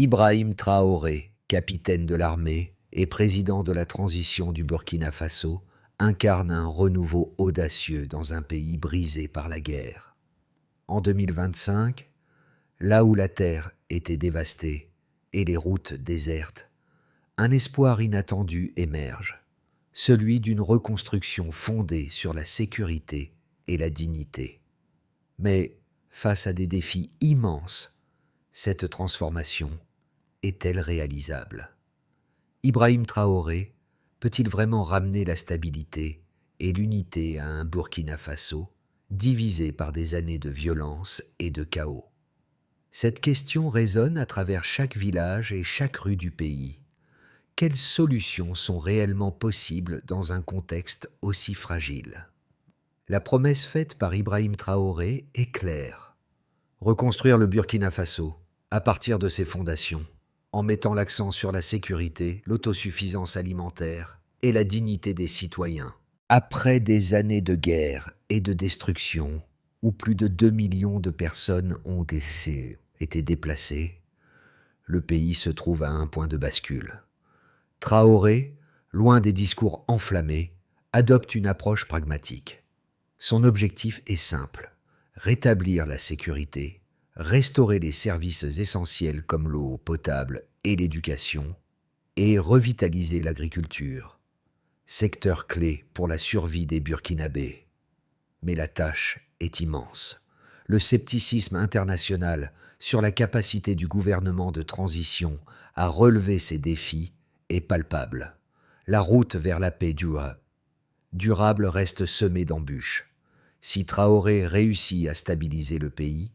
Ibrahim Traoré, capitaine de l'armée et président de la transition du Burkina Faso, incarne un renouveau audacieux dans un pays brisé par la guerre. En 2025, là où la terre était dévastée et les routes désertes, un espoir inattendu émerge, celui d'une reconstruction fondée sur la sécurité et la dignité. Mais face à des défis immenses, cette transformation est-elle réalisable? Ibrahim Traoré peut-il vraiment ramener la stabilité et l'unité à un Burkina Faso divisé par des années de violence et de chaos? Cette question résonne à travers chaque village et chaque rue du pays. Quelles solutions sont réellement possibles dans un contexte aussi fragile? La promesse faite par Ibrahim Traoré est claire. Reconstruire le Burkina Faso à partir de ses fondations, en mettant l'accent sur la sécurité, l'autosuffisance alimentaire et la dignité des citoyens. Après des années de guerre et de destruction, où plus de 2 millions de personnes ont été déplacées, le pays se trouve à un point de bascule. Traoré, loin des discours enflammés, adopte une approche pragmatique. Son objectif est simple: rétablir la sécurité, restaurer les services essentiels comme l'eau potable et l'éducation, et revitaliser l'agriculture, secteur clé pour la survie des Burkinabés. Mais la tâche est immense. Le scepticisme international sur la capacité du gouvernement de transition à relever ces défis est palpable. La route vers la paix durable reste semée d'embûches. Si Traoré réussit à stabiliser le pays,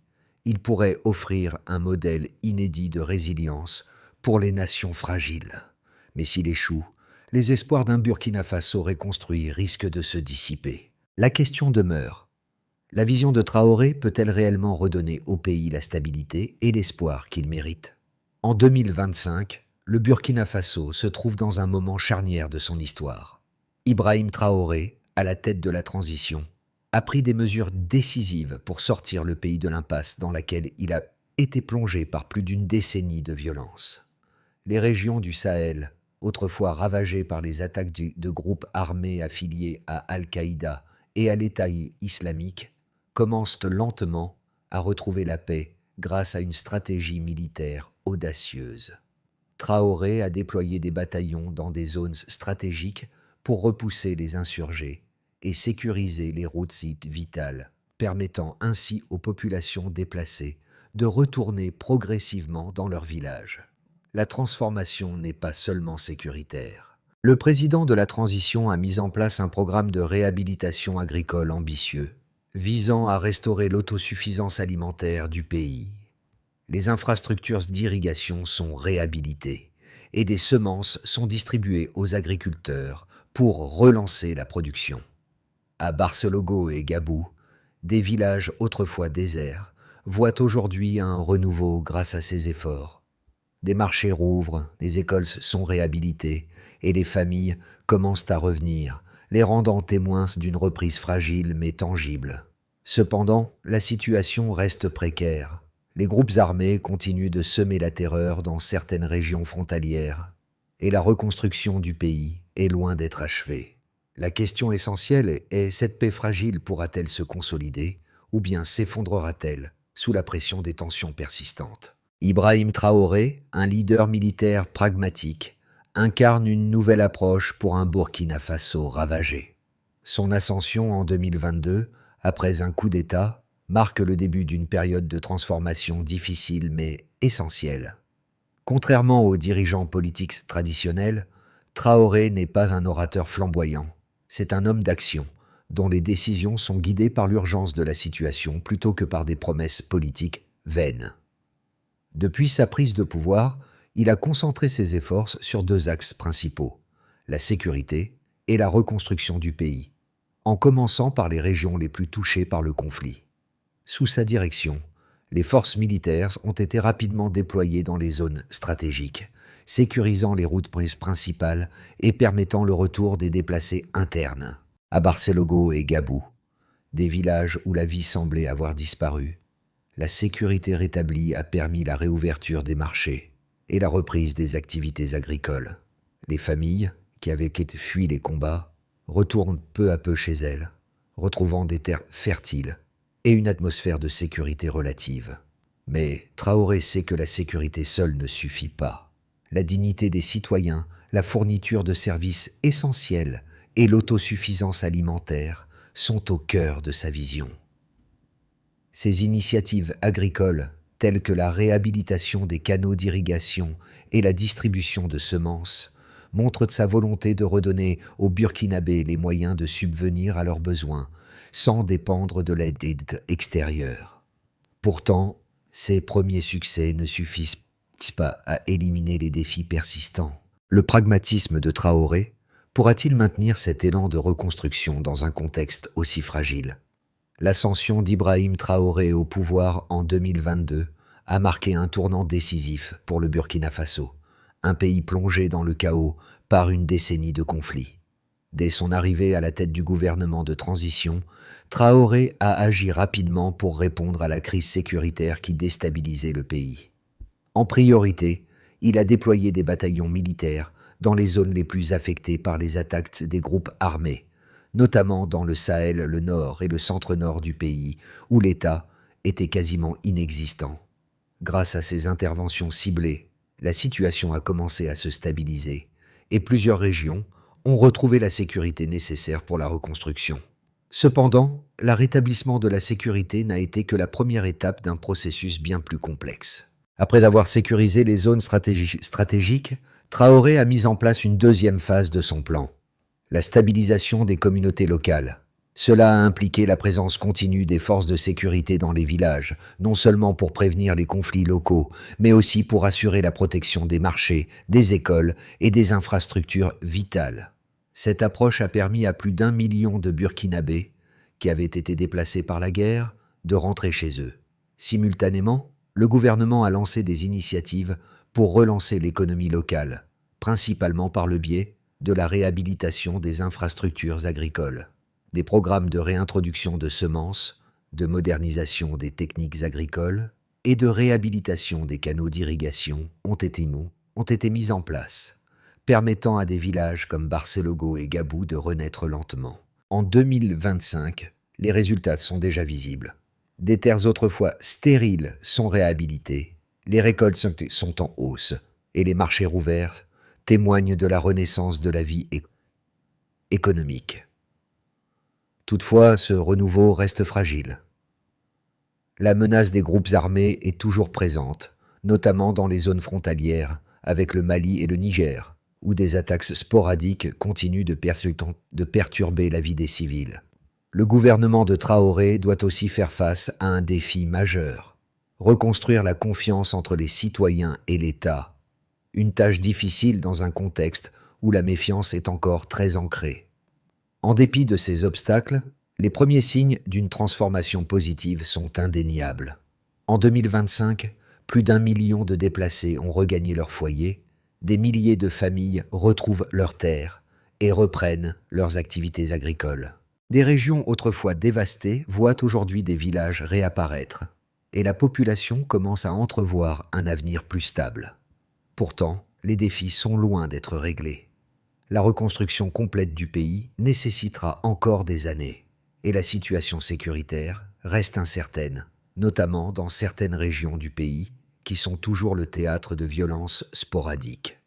il pourrait offrir un modèle inédit de résilience pour les nations fragiles. Mais s'il échoue, les espoirs d'un Burkina Faso reconstruit risquent de se dissiper. La question demeure: la vision de Traoré peut-elle réellement redonner au pays la stabilité et l'espoir qu'il mérite? En 2025, le Burkina Faso se trouve dans un moment charnière de son histoire. Ibrahim Traoré, à la tête de la transition, a pris des mesures décisives pour sortir le pays de l'impasse dans laquelle il a été plongé par plus d'une décennie de violence. Les régions du Sahel, autrefois ravagées par les attaques de groupes armés affiliés à Al-Qaïda et à l'État islamique, commencent lentement à retrouver la paix grâce à une stratégie militaire audacieuse. Traoré a déployé des bataillons dans des zones stratégiques pour repousser les insurgés et sécuriser les routes vitales, permettant ainsi aux populations déplacées de retourner progressivement dans leurs villages. La transformation n'est pas seulement sécuritaire. Le président de la transition a mis en place un programme de réhabilitation agricole ambitieux, visant à restaurer l'autosuffisance alimentaire du pays. Les infrastructures d'irrigation sont réhabilitées et des semences sont distribuées aux agriculteurs pour relancer la production. À Barcelogo et Gabou, des villages autrefois déserts voient aujourd'hui un renouveau grâce à ces efforts. Des marchés rouvrent, les écoles sont réhabilitées et les familles commencent à revenir, les rendant témoins d'une reprise fragile mais tangible. Cependant, la situation reste précaire. Les groupes armés continuent de semer la terreur dans certaines régions frontalières et la reconstruction du pays est loin d'être achevée. La question essentielle est: cette paix fragile pourra-t-elle se consolider ou bien s'effondrera-t-elle sous la pression des tensions persistantes? Ibrahim Traoré, un leader militaire pragmatique, incarne une nouvelle approche pour un Burkina Faso ravagé. Son ascension en 2022, après un coup d'État, marque le début d'une période de transformation difficile mais essentielle. Contrairement aux dirigeants politiques traditionnels, Traoré n'est pas un orateur flamboyant. C'est un homme d'action, dont les décisions sont guidées par l'urgence de la situation plutôt que par des promesses politiques vaines. Depuis sa prise de pouvoir, il a concentré ses efforts sur 2 axes principaux: la sécurité et la reconstruction du pays, en commençant par les régions les plus touchées par le conflit. Sous sa direction, les forces militaires ont été rapidement déployées dans les zones stratégiques, sécurisant les routes principales et permettant le retour des déplacés internes. À Barcelogo et Gabou, des villages où la vie semblait avoir disparu, la sécurité rétablie a permis la réouverture des marchés, et la reprise des activités agricoles. Les familles, qui avaient fui les combats, retournent peu à peu chez elles, retrouvant des terres fertiles et une atmosphère de sécurité relative. Mais Traoré sait que la sécurité seule ne suffit pas. La dignité des citoyens, la fourniture de services essentiels et l'autosuffisance alimentaire sont au cœur de sa vision. Ces initiatives agricoles, telles que la réhabilitation des canaux d'irrigation et la distribution de semences, montrent sa volonté de redonner aux Burkinabés les moyens de subvenir à leurs besoins, sans dépendre de l'aide extérieure. Pourtant, ces premiers succès ne suffisent pas à éliminer les défis persistants. Le pragmatisme de Traoré pourra-t-il maintenir cet élan de reconstruction dans un contexte aussi fragile ? L'ascension d'Ibrahim Traoré au pouvoir en 2022 a marqué un tournant décisif pour le Burkina Faso, un pays plongé dans le chaos par une décennie de conflits. Dès son arrivée à la tête du gouvernement de transition, Traoré a agi rapidement pour répondre à la crise sécuritaire qui déstabilisait le pays. En priorité, il a déployé des bataillons militaires dans les zones les plus affectées par les attaques des groupes armés, notamment dans le Sahel, le nord et le centre-nord du pays, où l'État était quasiment inexistant. Grâce à ces interventions ciblées, la situation a commencé à se stabiliser, et plusieurs régions ont retrouvé la sécurité nécessaire pour la reconstruction. Cependant, le rétablissement de la sécurité n'a été que la première étape d'un processus bien plus complexe. Après avoir sécurisé les zones stratégiques, Traoré a mis en place une deuxième phase de son plan: la stabilisation des communautés locales. Cela a impliqué la présence continue des forces de sécurité dans les villages, non seulement pour prévenir les conflits locaux, mais aussi pour assurer la protection des marchés, des écoles et des infrastructures vitales. Cette approche a permis à plus d'1 million de Burkinabés, qui avaient été déplacés par la guerre, de rentrer chez eux. Simultanément, le gouvernement a lancé des initiatives pour relancer l'économie locale, principalement par le biais de la réhabilitation des infrastructures agricoles. Des programmes de réintroduction de semences, de modernisation des techniques agricoles et de réhabilitation des canaux d'irrigation ont été mis en place, permettant à des villages comme Barcelogo et Gabou de renaître lentement. En 2025, les résultats sont déjà visibles. Des terres autrefois stériles sont réhabilitées, les récoltes sont en hausse et les marchés rouverts témoignent de la renaissance de la vie économique. Toutefois, ce renouveau reste fragile. La menace des groupes armés est toujours présente, notamment dans les zones frontalières avec le Mali et le Niger, où des attaques sporadiques continuent de perturber la vie des civils. Le gouvernement de Traoré doit aussi faire face à un défi majeur: reconstruire la confiance entre les citoyens et l'État, une tâche difficile dans un contexte où la méfiance est encore très ancrée. En dépit de ces obstacles, les premiers signes d'une transformation positive sont indéniables. En 2025, plus d'1 million de déplacés ont regagné leur foyer, des milliers de familles retrouvent leurs terres et reprennent leurs activités agricoles. Des régions autrefois dévastées voient aujourd'hui des villages réapparaître, et la population commence à entrevoir un avenir plus stable. Pourtant, les défis sont loin d'être réglés. La reconstruction complète du pays nécessitera encore des années, et la situation sécuritaire reste incertaine, notamment dans certaines régions du pays qui sont toujours le théâtre de violences sporadiques.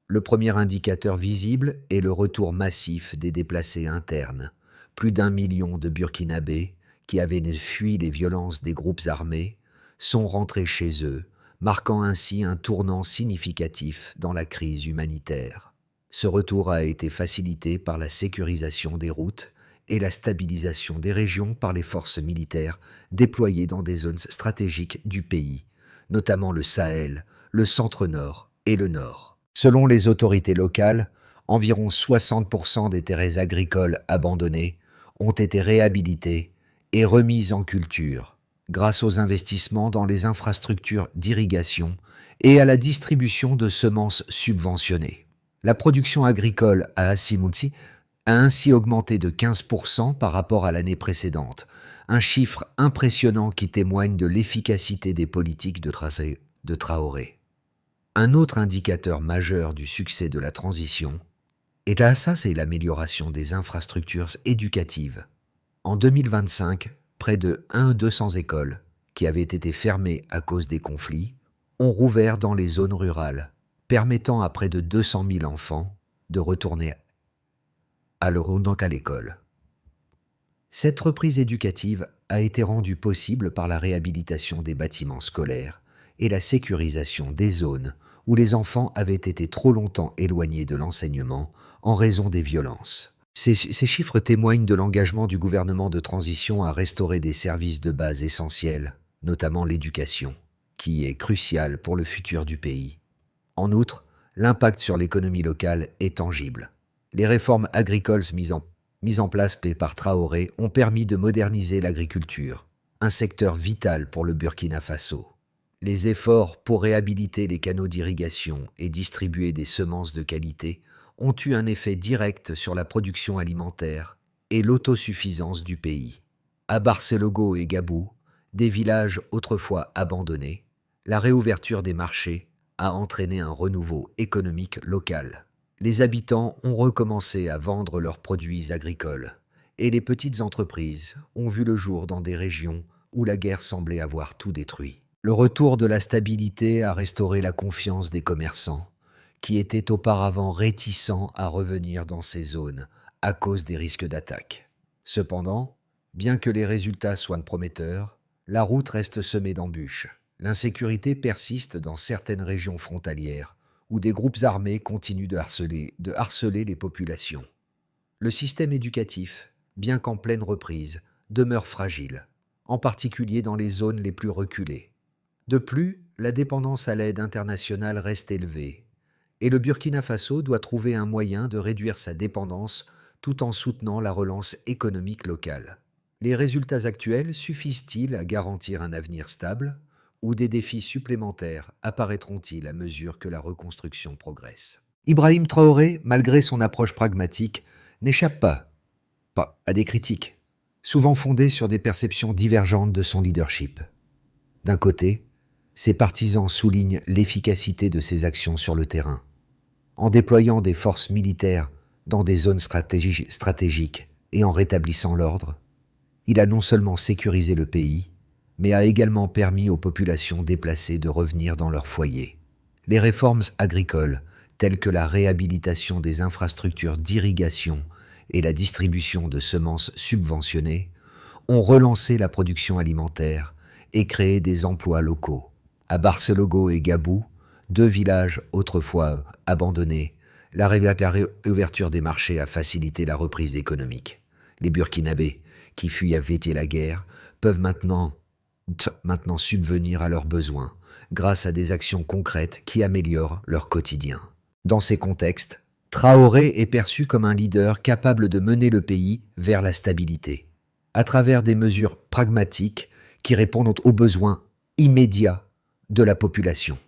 Le premier indicateur visible est le retour massif des déplacés internes. Plus d'1 million de Burkinabés qui avaient fui les violences des groupes armés sont rentrés chez eux, marquant ainsi un tournant significatif dans la crise humanitaire. Ce retour a été facilité par la sécurisation des routes et la stabilisation des régions par les forces militaires déployées dans des zones stratégiques du pays, notamment le Sahel, le centre-nord et le nord. Selon les autorités locales, environ 60% des terres agricoles abandonnées ont été réhabilitées et remises en culture, grâce aux investissements dans les infrastructures d'irrigation et à la distribution de semences subventionnées. La production agricole à Asimoutsi a ainsi augmenté de 15% par rapport à l'année précédente, un chiffre impressionnant qui témoigne de l'efficacité des politiques de Traoré. Un autre indicateur majeur du succès de la transition c'est l'amélioration des infrastructures éducatives. En 2025, près de 200 écoles, qui avaient été fermées à cause des conflits, ont rouvert dans les zones rurales, permettant à près de 200 000 enfants de retourner à l'école. Cette reprise éducative a été rendue possible par la réhabilitation des bâtiments scolaires et la sécurisation des zones où les enfants avaient été trop longtemps éloignés de l'enseignement en raison des violences. Ces chiffres témoignent de l'engagement du gouvernement de transition à restaurer des services de base essentiels, notamment l'éducation, qui est cruciale pour le futur du pays. En outre, l'impact sur l'économie locale est tangible. Les réformes agricoles mises en place par Traoré ont permis de moderniser l'agriculture, un secteur vital pour le Burkina Faso. Les efforts pour réhabiliter les canaux d'irrigation et distribuer des semences de qualité ont eu un effet direct sur la production alimentaire et l'autosuffisance du pays. À Barcelogo et Gabou, des villages autrefois abandonnés, la réouverture des marchés a entraîné un renouveau économique local. Les habitants ont recommencé à vendre leurs produits agricoles et les petites entreprises ont vu le jour dans des régions où la guerre semblait avoir tout détruit. Le retour de la stabilité a restauré la confiance des commerçants, qui étaient auparavant réticents à revenir dans ces zones à cause des risques d'attaque. Cependant, bien que les résultats soient prometteurs, la route reste semée d'embûches. L'insécurité persiste dans certaines régions frontalières, où des groupes armés continuent de harceler les populations. Le système éducatif, bien qu'en pleine reprise, demeure fragile, en particulier dans les zones les plus reculées. De plus, la dépendance à l'aide internationale reste élevée, et le Burkina Faso doit trouver un moyen de réduire sa dépendance tout en soutenant la relance économique locale. Les résultats actuels suffisent-ils à garantir un avenir stable, ou des défis supplémentaires apparaîtront-ils à mesure que la reconstruction progresse? Ibrahim Traoré, malgré son approche pragmatique, n'échappe pas à des critiques, souvent fondées sur des perceptions divergentes de son leadership. D'un côté, ses partisans soulignent l'efficacité de ses actions sur le terrain. En déployant des forces militaires dans des zones stratégiques et en rétablissant l'ordre, il a non seulement sécurisé le pays, mais a également permis aux populations déplacées de revenir dans leurs foyers. Les réformes agricoles, telles que la réhabilitation des infrastructures d'irrigation et la distribution de semences subventionnées, ont relancé la production alimentaire et créé des emplois locaux. À Barcelogo et Gabou, deux villages autrefois abandonnés, la réouverture des marchés a facilité la reprise économique. Les Burkinabés, qui fuyaient la guerre, peuvent maintenant subvenir à leurs besoins grâce à des actions concrètes qui améliorent leur quotidien. Dans ces contextes, Traoré est perçu comme un leader capable de mener le pays vers la stabilité, à travers des mesures pragmatiques qui répondent aux besoins immédiats de la population.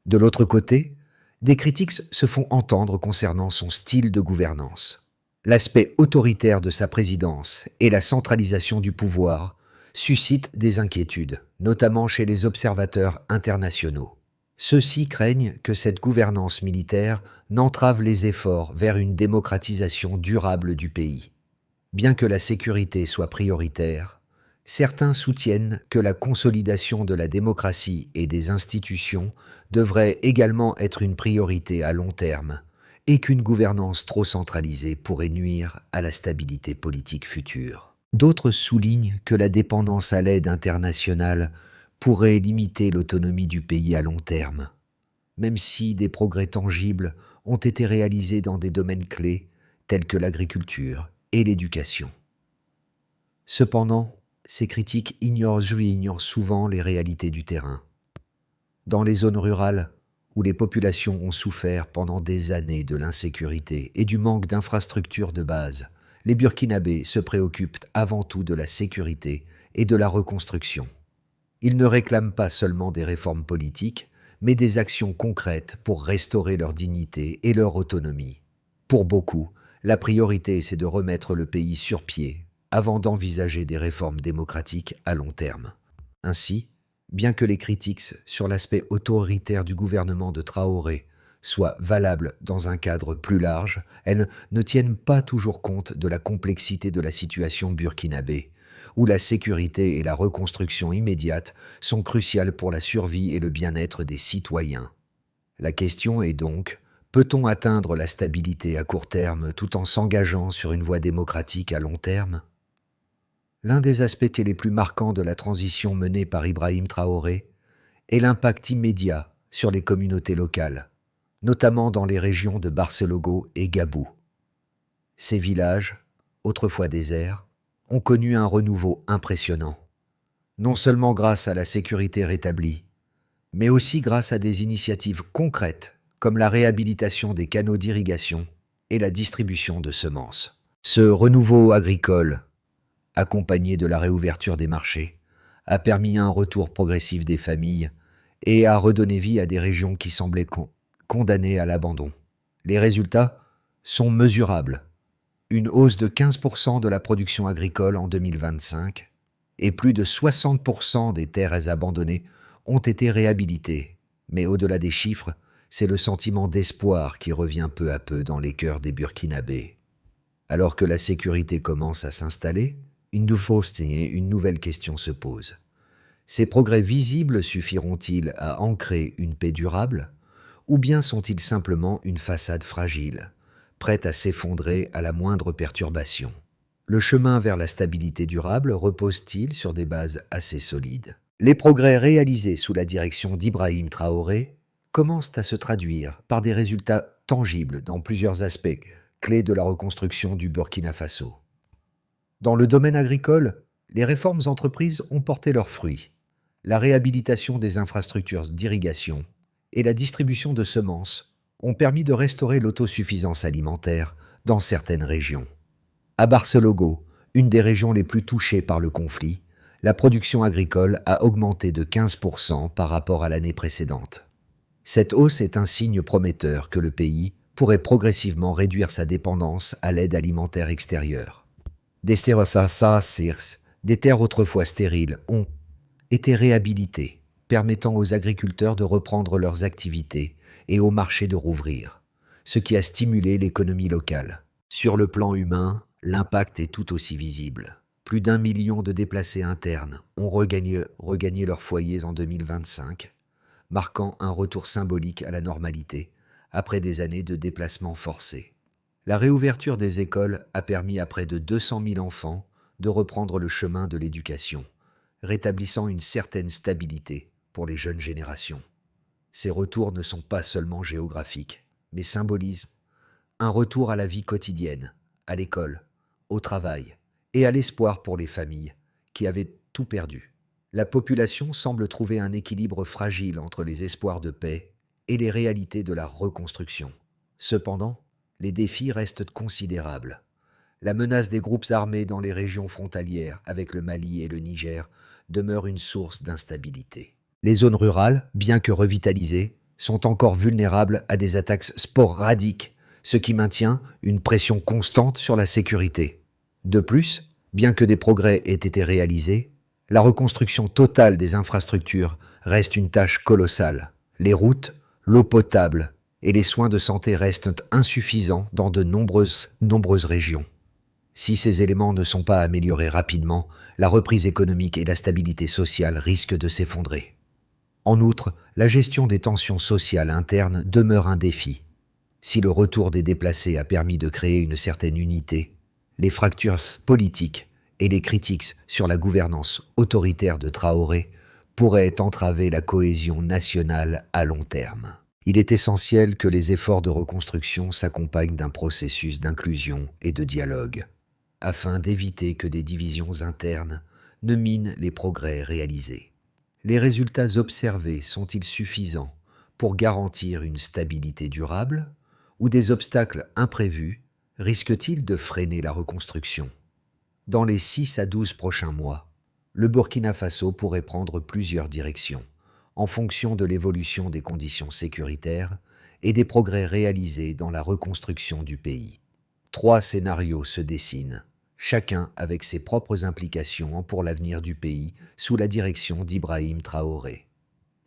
De l'autre côté, des critiques se font entendre concernant son style de gouvernance. L'aspect autoritaire de sa présidence et la centralisation du pouvoir suscitent des inquiétudes, notamment chez les observateurs internationaux. Ceux-ci craignent que cette gouvernance militaire n'entrave les efforts vers une démocratisation durable du pays. Bien que la sécurité soit prioritaire, certains soutiennent que la consolidation de la démocratie et des institutions devrait également être une priorité à long terme et qu'une gouvernance trop centralisée pourrait nuire à la stabilité politique future. D'autres soulignent que la dépendance à l'aide internationale pourrait limiter l'autonomie du pays à long terme, même si des progrès tangibles ont été réalisés dans des domaines clés tels que l'agriculture et l'éducation. Cependant, ces critiques ignorent souvent les réalités du terrain. Dans les zones rurales, où les populations ont souffert pendant des années de l'insécurité et du manque d'infrastructures de base, les Burkinabés se préoccupent avant tout de la sécurité et de la reconstruction. Ils ne réclament pas seulement des réformes politiques, mais des actions concrètes pour restaurer leur dignité et leur autonomie. Pour beaucoup, la priorité, c'est de remettre le pays sur pied avant d'envisager des réformes démocratiques à long terme. Ainsi, Bien que les critiques sur l'aspect autoritaire du gouvernement de Traoré soient valables dans un cadre plus large, elles ne tiennent pas toujours compte de la complexité de la situation burkinabé, où la sécurité et la reconstruction immédiate sont cruciales pour la survie et le bien-être des citoyens. La question est donc, peut-on atteindre la stabilité à court terme tout en s'engageant sur une voie démocratique à long terme ? L'un des aspects les plus marquants de la transition menée par Ibrahim Traoré est l'impact immédiat sur les communautés locales, notamment dans les régions de Barcelogo et Gabou. Ces villages, autrefois déserts, ont connu un renouveau impressionnant, non seulement grâce à la sécurité rétablie, mais aussi grâce à des initiatives concrètes comme la réhabilitation des canaux d'irrigation et la distribution de semences. Ce renouveau agricole, accompagné de la réouverture des marchés, a permis un retour progressif des familles et a redonné vie à des régions qui semblaient condamnées à l'abandon. Les résultats sont mesurables. Une hausse de 15% de la production agricole en 2025 et plus de 60% des terres abandonnées ont été réhabilitées. Mais au-delà des chiffres, c'est le sentiment d'espoir qui revient peu à peu dans les cœurs des Burkinabés. Alors que la sécurité commence à s'installer, une nouvelle question se pose. Ces progrès visibles suffiront-ils à ancrer une paix durable, ou bien sont-ils simplement une façade fragile, prête à s'effondrer à la moindre perturbation? Le chemin vers la stabilité durable repose-t-il sur des bases assez solides? Les progrès réalisés sous la direction d'Ibrahim Traoré commencent à se traduire par des résultats tangibles dans plusieurs aspects clés de la reconstruction du Burkina Faso. Dans le domaine agricole, les réformes entreprises ont porté leurs fruits. La réhabilitation des infrastructures d'irrigation et la distribution de semences ont permis de restaurer l'autosuffisance alimentaire dans certaines régions. À Barcelogo, une des régions les plus touchées par le conflit, la production agricole a augmenté de 15% par rapport à l'année précédente. Cette hausse est un signe prometteur que le pays pourrait progressivement réduire sa dépendance à l'aide alimentaire extérieure. Des terres autrefois stériles ont été réhabilitées, permettant aux agriculteurs de reprendre leurs activités et aux marchés de rouvrir, ce qui a stimulé l'économie locale. Sur le plan humain, l'impact est tout aussi visible. Plus d'1 million de déplacés internes ont regagné leurs foyers en 2025, marquant un retour symbolique à la normalité après des années de déplacements forcés. La réouverture des écoles a permis à près de 200 000 enfants de reprendre le chemin de l'éducation, rétablissant une certaine stabilité pour les jeunes générations. Ces retours ne sont pas seulement géographiques, mais symbolisent un retour à la vie quotidienne, à l'école, au travail et à l'espoir pour les familles qui avaient tout perdu. La population semble trouver un équilibre fragile entre les espoirs de paix et les réalités de la reconstruction. Cependant, les défis restent considérables. La menace des groupes armés dans les régions frontalières avec le Mali et le Niger demeure une source d'instabilité. Les zones rurales, bien que revitalisées, sont encore vulnérables à des attaques sporadiques, ce qui maintient une pression constante sur la sécurité. De plus, bien que des progrès aient été réalisés, la reconstruction totale des infrastructures reste une tâche colossale. Les routes, l'eau potable et les soins de santé restent insuffisants dans de nombreuses régions. Si ces éléments ne sont pas améliorés rapidement, la reprise économique et la stabilité sociale risquent de s'effondrer. En outre, la gestion des tensions sociales internes demeure un défi. Si le retour des déplacés a permis de créer une certaine unité, les fractures politiques et les critiques sur la gouvernance autoritaire de Traoré pourraient entraver la cohésion nationale à long terme. Il est essentiel que les efforts de reconstruction s'accompagnent d'un processus d'inclusion et de dialogue, afin d'éviter que des divisions internes ne minent les progrès réalisés. Les résultats observés sont-ils suffisants pour garantir une stabilité durable, ou des obstacles imprévus risquent-ils de freiner la reconstruction? Dans les 6 à 12 prochains mois, le Burkina Faso pourrait prendre plusieurs directions, en fonction de l'évolution des conditions sécuritaires et des progrès réalisés dans la reconstruction du pays. 3 scénarios se dessinent. chacun avec ses propres implications pour l'avenir du pays sous la direction d'Ibrahim Traoré.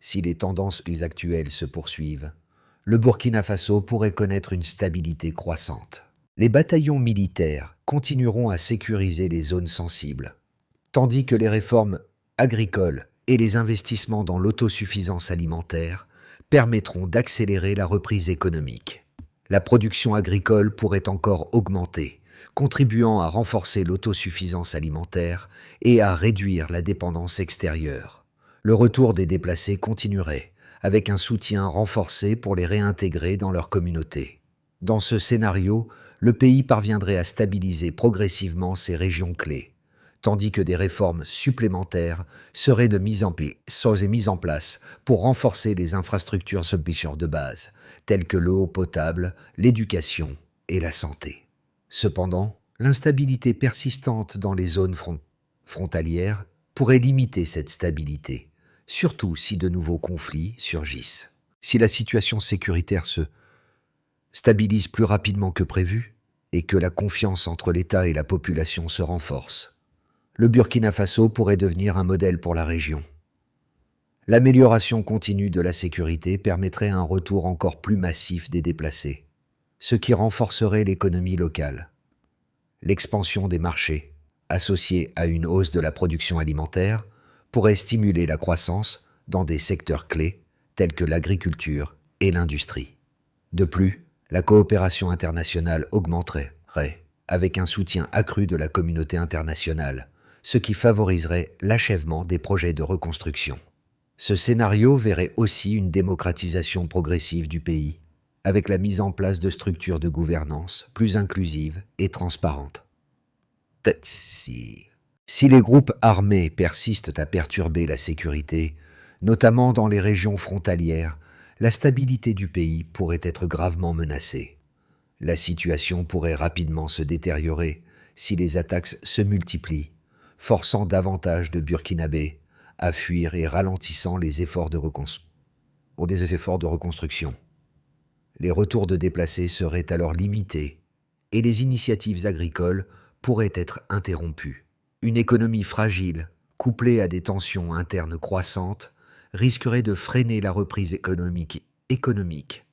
Si les tendances actuelles se poursuivent, le Burkina Faso pourrait connaître une stabilité croissante. Les bataillons militaires continueront à sécuriser les zones sensibles, tandis que les réformes agricoles et les investissements dans l'autosuffisance alimentaire permettront d'accélérer la reprise économique. La production agricole pourrait encore augmenter, contribuant à renforcer l'autosuffisance alimentaire et à réduire la dépendance extérieure. Le retour des déplacés continuerait, avec un soutien renforcé pour les réintégrer dans leur communauté. Dans ce scénario, le pays parviendrait à stabiliser progressivement ses régions clés, tandis que des réformes supplémentaires seraient mises en place pour renforcer les infrastructures de base, telles que l'eau potable, l'éducation et la santé. Cependant, l'instabilité persistante dans les zones frontalières pourrait limiter cette stabilité, surtout si de nouveaux conflits surgissent. Si la situation sécuritaire se stabilise plus rapidement que prévu et que la confiance entre l'État et la population se renforce, le Burkina Faso pourrait devenir un modèle pour la région. L'amélioration continue de la sécurité permettrait un retour encore plus massif des déplacés, ce qui renforcerait l'économie locale. L'expansion des marchés, associée à une hausse de la production alimentaire, pourrait stimuler la croissance dans des secteurs clés tels que l'agriculture et l'industrie. De plus, la coopération internationale augmenterait, avec un soutien accru de la communauté internationale, ce qui favoriserait l'achèvement des projets de reconstruction. Ce scénario verrait aussi une démocratisation progressive du pays, avec la mise en place de structures de gouvernance plus inclusives et transparentes. Si les groupes armés persistent à perturber la sécurité, notamment dans les régions frontalières, la stabilité du pays pourrait être gravement menacée. La situation pourrait rapidement se détériorer si les attaques se multiplient, forçant davantage de Burkinabés à fuir et ralentissant les efforts de reconstruction. Les retours de déplacés seraient alors limités et les initiatives agricoles pourraient être interrompues. Une économie fragile, couplée à des tensions internes croissantes, risquerait de freiner la reprise économique.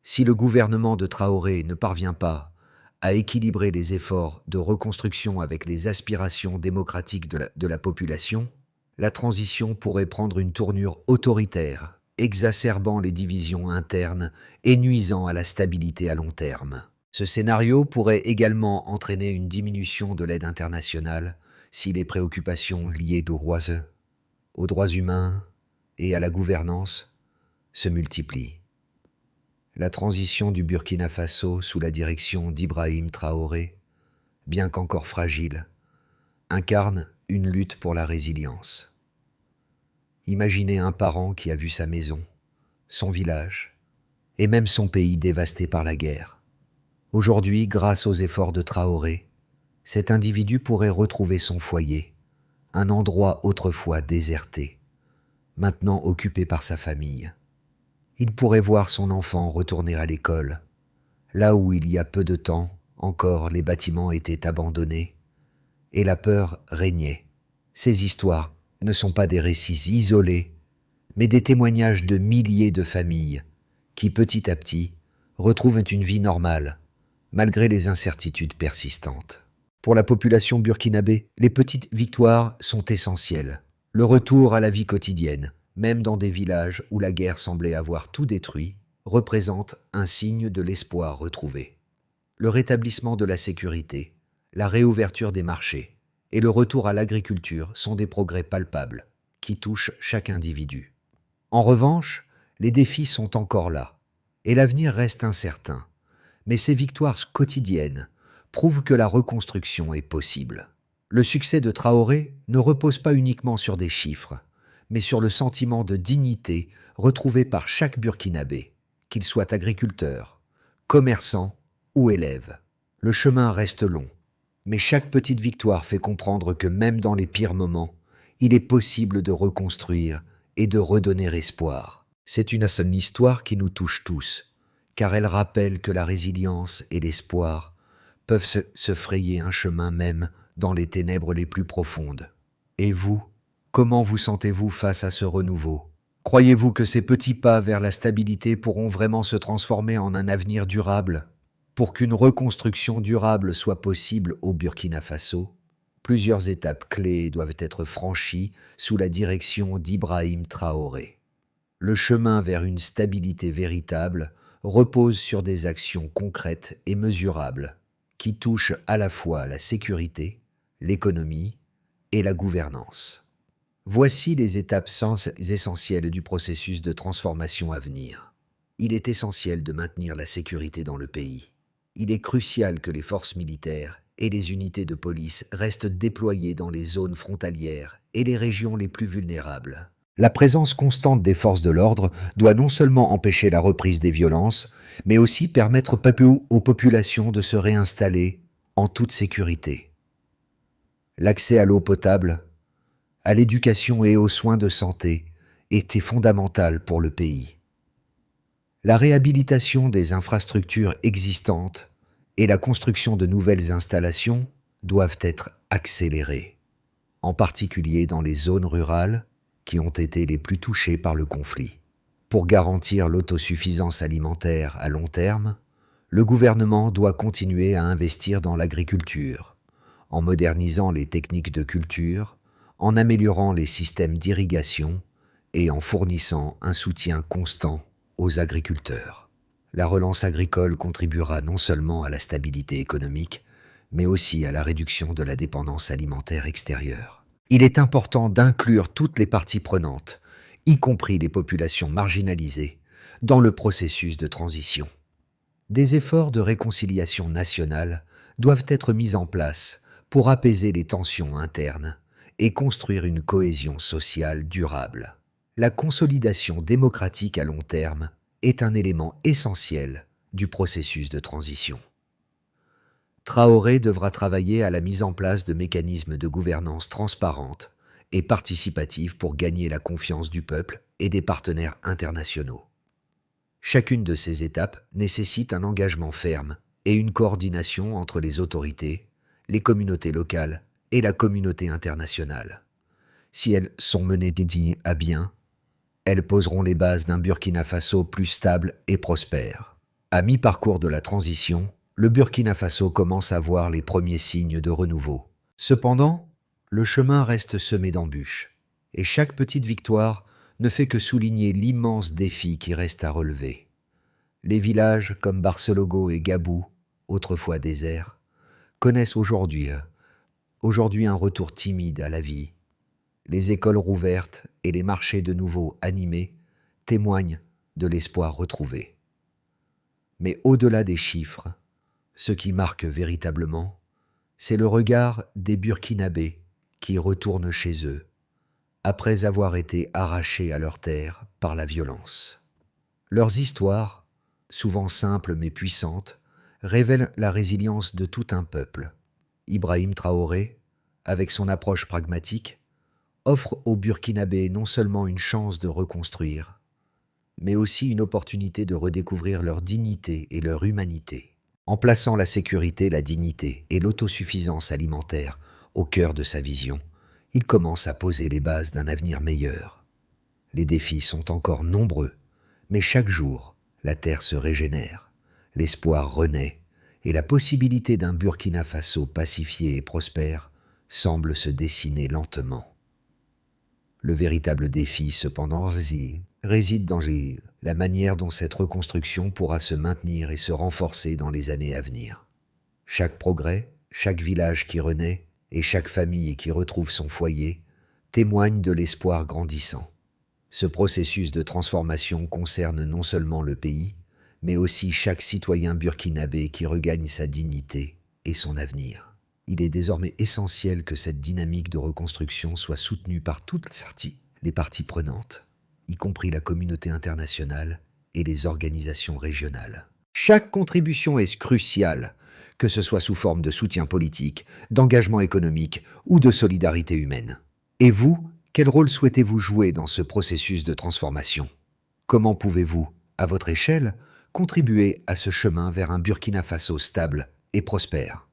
Si le gouvernement de Traoré ne parvient pas à équilibrer les efforts de reconstruction avec les aspirations démocratiques de la population, la transition pourrait prendre une tournure autoritaire, exacerbant les divisions internes et nuisant à la stabilité à long terme. Ce scénario pourrait également entraîner une diminution de l'aide internationale si les préoccupations liées aux droits humains et à la gouvernance se multiplient. La transition du Burkina Faso sous la direction d'Ibrahim Traoré, bien qu'encore fragile, incarne une lutte pour la résilience. Imaginez un parent qui a vu sa maison, son village et même son pays dévasté par la guerre. Aujourd'hui, grâce aux efforts de Traoré, cet individu pourrait retrouver son foyer, un endroit autrefois déserté, maintenant occupé par sa famille. Il pourrait voir son enfant retourner à l'école, là où il y a peu de temps encore les bâtiments étaient abandonnés et la peur régnait. Ces histoires ne sont pas des récits isolés, mais des témoignages de milliers de familles qui, petit à petit, retrouvent une vie normale, malgré les incertitudes persistantes. Pour la population burkinabé, les petites victoires sont essentielles. Le retour à la vie quotidienne, même dans des villages où la guerre semblait avoir tout détruit, représente un signe de l'espoir retrouvé. Le rétablissement de la sécurité, la réouverture des marchés et le retour à l'agriculture sont des progrès palpables qui touchent chaque individu. En revanche, les défis sont encore là et l'avenir reste incertain. Mais ces victoires quotidiennes prouvent que la reconstruction est possible. Le succès de Traoré ne repose pas uniquement sur des chiffres, mais sur le sentiment de dignité retrouvé par chaque Burkinabé, qu'il soit agriculteur, commerçant ou élève. Le chemin reste long, mais chaque petite victoire fait comprendre que même dans les pires moments, il est possible de reconstruire et de redonner espoir. C'est une histoire qui nous touche tous, car elle rappelle que la résilience et l'espoir peuvent se frayer un chemin même dans les ténèbres les plus profondes. Et vous, comment vous sentez-vous face à ce renouveau? Croyez-vous que ces petits pas vers la stabilité pourront vraiment se transformer en un avenir durable? Pour qu'une reconstruction durable soit possible au Burkina Faso, plusieurs étapes clés doivent être franchies sous la direction d'Ibrahim Traoré. Le chemin vers une stabilité véritable repose sur des actions concrètes et mesurables qui touchent à la fois la sécurité, l'économie et la gouvernance. Voici les étapes essentielles du processus de transformation à venir. Il est essentiel de maintenir la sécurité dans le pays. Il est crucial que les forces militaires et les unités de police restent déployées dans les zones frontalières et les régions les plus vulnérables. La présence constante des forces de l'ordre doit non seulement empêcher la reprise des violences, mais aussi permettre aux populations de se réinstaller en toute sécurité. L'accès à l'eau potable, à l'éducation et aux soins de santé était fondamental pour le pays. La réhabilitation des infrastructures existantes et la construction de nouvelles installations doivent être accélérées, en particulier dans les zones rurales qui ont été les plus touchées par le conflit. Pour garantir l'autosuffisance alimentaire à long terme, le gouvernement doit continuer à investir dans l'agriculture, en modernisant les techniques de culture, en améliorant les systèmes d'irrigation et en fournissant un soutien constant aux agriculteurs. La relance agricole contribuera non seulement à la stabilité économique, mais aussi à la réduction de la dépendance alimentaire extérieure. Il est important d'inclure toutes les parties prenantes, y compris les populations marginalisées, dans le processus de transition. Des efforts de réconciliation nationale doivent être mis en place pour apaiser les tensions internes et construire une cohésion sociale durable. La consolidation démocratique à long terme est un élément essentiel du processus de transition. Traoré devra travailler à la mise en place de mécanismes de gouvernance transparentes et participatifs pour gagner la confiance du peuple et des partenaires internationaux. Chacune de ces étapes nécessite un engagement ferme et une coordination entre les autorités, les communautés locales et la communauté internationale. Si elles sont menées à bien, elles poseront les bases d'un Burkina Faso plus stable et prospère. À mi-parcours de la transition, le Burkina Faso commence à voir les premiers signes de renouveau. Cependant, le chemin reste semé d'embûches, et chaque petite victoire ne fait que souligner l'immense défi qui reste à relever. Les villages comme Barcelogo et Gabou, autrefois déserts, connaissent aujourd'hui un retour timide à la vie. Les écoles rouvertes et les marchés de nouveau animés témoignent de l'espoir retrouvé. Mais au-delà des chiffres, ce qui marque véritablement, c'est le regard des Burkinabés qui retournent chez eux, après avoir été arrachés à leurs terres par la violence. Leurs histoires, souvent simples mais puissantes, révèlent la résilience de tout un peuple. Ibrahim Traoré, avec son approche pragmatique, offre aux Burkinabés non seulement une chance de reconstruire, mais aussi une opportunité de redécouvrir leur dignité et leur humanité. En plaçant la sécurité, la dignité et l'autosuffisance alimentaire au cœur de sa vision, il commence à poser les bases d'un avenir meilleur. Les défis sont encore nombreux, mais chaque jour, la terre se régénère, l'espoir renaît et la possibilité d'un Burkina Faso pacifié et prospère semble se dessiner lentement. Le véritable défi, cependant, réside dans la manière dont cette reconstruction pourra se maintenir et se renforcer dans les années à venir. Chaque progrès, chaque village qui renaît et chaque famille qui retrouve son foyer témoignent de l'espoir grandissant. Ce processus de transformation concerne non seulement le pays, mais aussi chaque citoyen burkinabé qui regagne sa dignité et son avenir. Il est désormais essentiel que cette dynamique de reconstruction soit soutenue par toutes les parties prenantes, y compris la communauté internationale et les organisations régionales. Chaque contribution est cruciale, que ce soit sous forme de soutien politique, d'engagement économique ou de solidarité humaine. Et vous, quel rôle souhaitez-vous jouer dans ce processus de transformation? Comment pouvez-vous, à votre échelle, contribuer à ce chemin vers un Burkina Faso stable et prospère.